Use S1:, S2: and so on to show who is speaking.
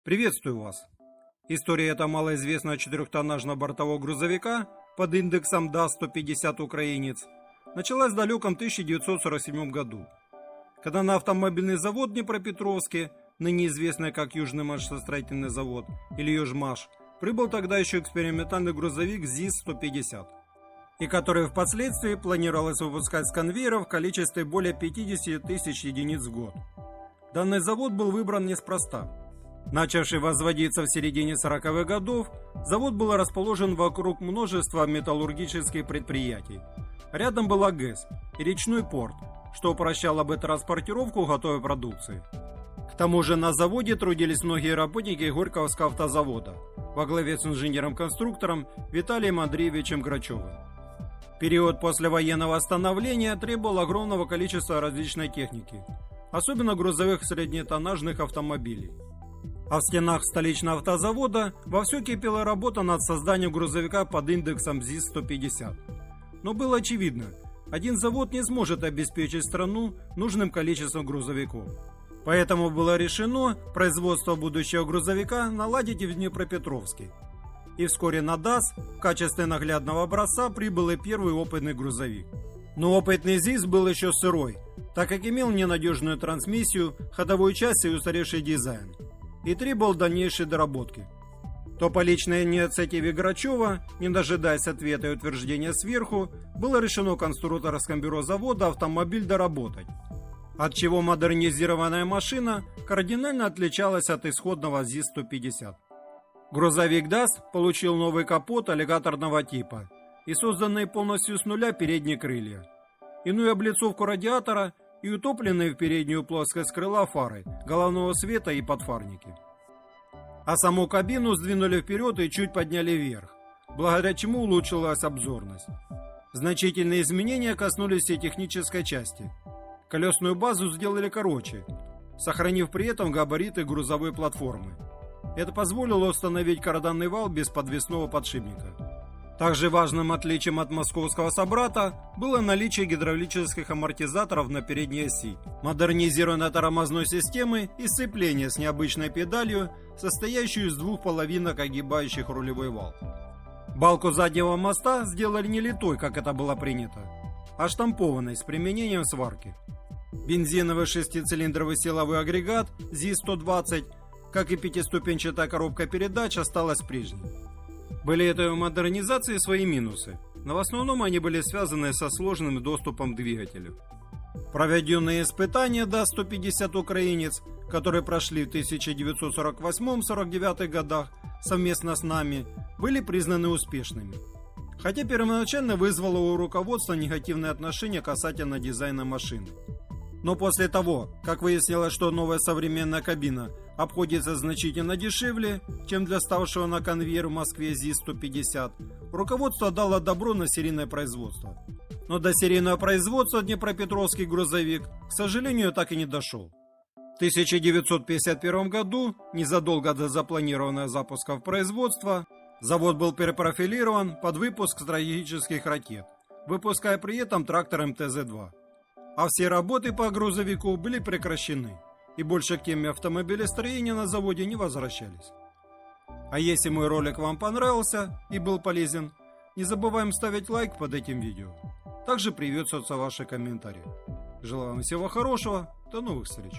S1: Приветствую вас! История эта малоизвестного четырехтоннажного бортового грузовика под индексом ДАЗ-150 «Украинец» началась в далеком 1947 году, когда на автомобильный завод в Днепропетровске, ныне известный как Южный машиностроительный завод или Южмаш, прибыл тогда еще экспериментальный грузовик ЗИС-150, и который впоследствии планировалось выпускать с конвейера в количестве более 50 тысяч единиц в год. Данный завод был выбран неспроста. Начавший возводиться в середине 40-х годов, завод был расположен вокруг множества металлургических предприятий. Рядом была ГЭС и речной порт, что упрощало бы транспортировку готовой продукции. К тому же на заводе трудились многие работники Горьковского автозавода во главе с инженером-конструктором Виталием Андреевичем Грачевым. Период послевоенного восстановления требовал огромного количества различной техники, особенно грузовых среднетоннажных автомобилей. А в стенах столичного автозавода вовсю кипела работа над созданием грузовика под индексом ЗИС-150. Но было очевидно, один завод не сможет обеспечить страну нужным количеством грузовиков. Поэтому было решено производство будущего грузовика наладить в Днепропетровске. И вскоре на ДАЗ в качестве наглядного образца прибыл и первый опытный грузовик. Но опытный ЗИС был еще сырой, так как имел ненадежную трансмиссию, ходовую часть и устаревший дизайн, и требовал дальнейшей доработки. То по личной инициативе Грачева, не дожидаясь ответа и утверждения сверху, было решено конструкторском бюро завода автомобиль доработать, от чего модернизированная машина кардинально отличалась от исходного ЗИС-150. Грузовик ДАЗ получил новый капот аллигаторного типа и созданные полностью с нуля передние крылья, иную облицовку радиатора и утопленные в переднюю плоскость крыла фары, головного света и подфарники. А саму кабину сдвинули вперед и чуть подняли вверх, благодаря чему улучшилась обзорность. Значительные изменения коснулись и технической части. Колесную базу сделали короче, сохранив при этом габариты грузовой платформы. Это позволило установить карданный вал без подвесного подшипника. Также важным отличием от московского собрата было наличие гидравлических амортизаторов на передней оси, модернизированной тормозной системы и сцепления с необычной педалью, состоящую из двух половинок, огибающих рулевой вал. Балку заднего моста сделали не литой, как это было принято, а штампованной с применением сварки. Бензиновый шестицилиндровый силовой агрегат ЗИС-120, как и пятиступенчатая коробка передач, осталась прежней. Были этой модернизации свои минусы, но в основном они были связаны со сложным доступом к двигателю. Проведенные испытания ДАЗ-150 «Украинец», которые прошли в 1948-49 годах совместно с нами, были признаны успешными. Хотя первоначально вызвало у руководства негативное отношение касательно дизайна машины. Но после того, как выяснилось, что новая современная кабина обходится значительно дешевле, чем для ставшего на конвейер в Москве ЗИС-150, руководство дало добро на серийное производство. Но до серийного производства Днепропетровский грузовик, к сожалению, так и не дошел. В 1951 году, незадолго до запланированного запуска в производство, завод был перепрофилирован под выпуск стратегических ракет, выпуская при этом трактор МТЗ-2. А все работы по грузовику были прекращены, и больше к теме автомобилестроения на заводе не возвращались. А если мой ролик вам понравился и был полезен, не забываем ставить лайк под этим видео. Также приветствуются ваши комментарии. Желаю вам всего хорошего, до новых встреч!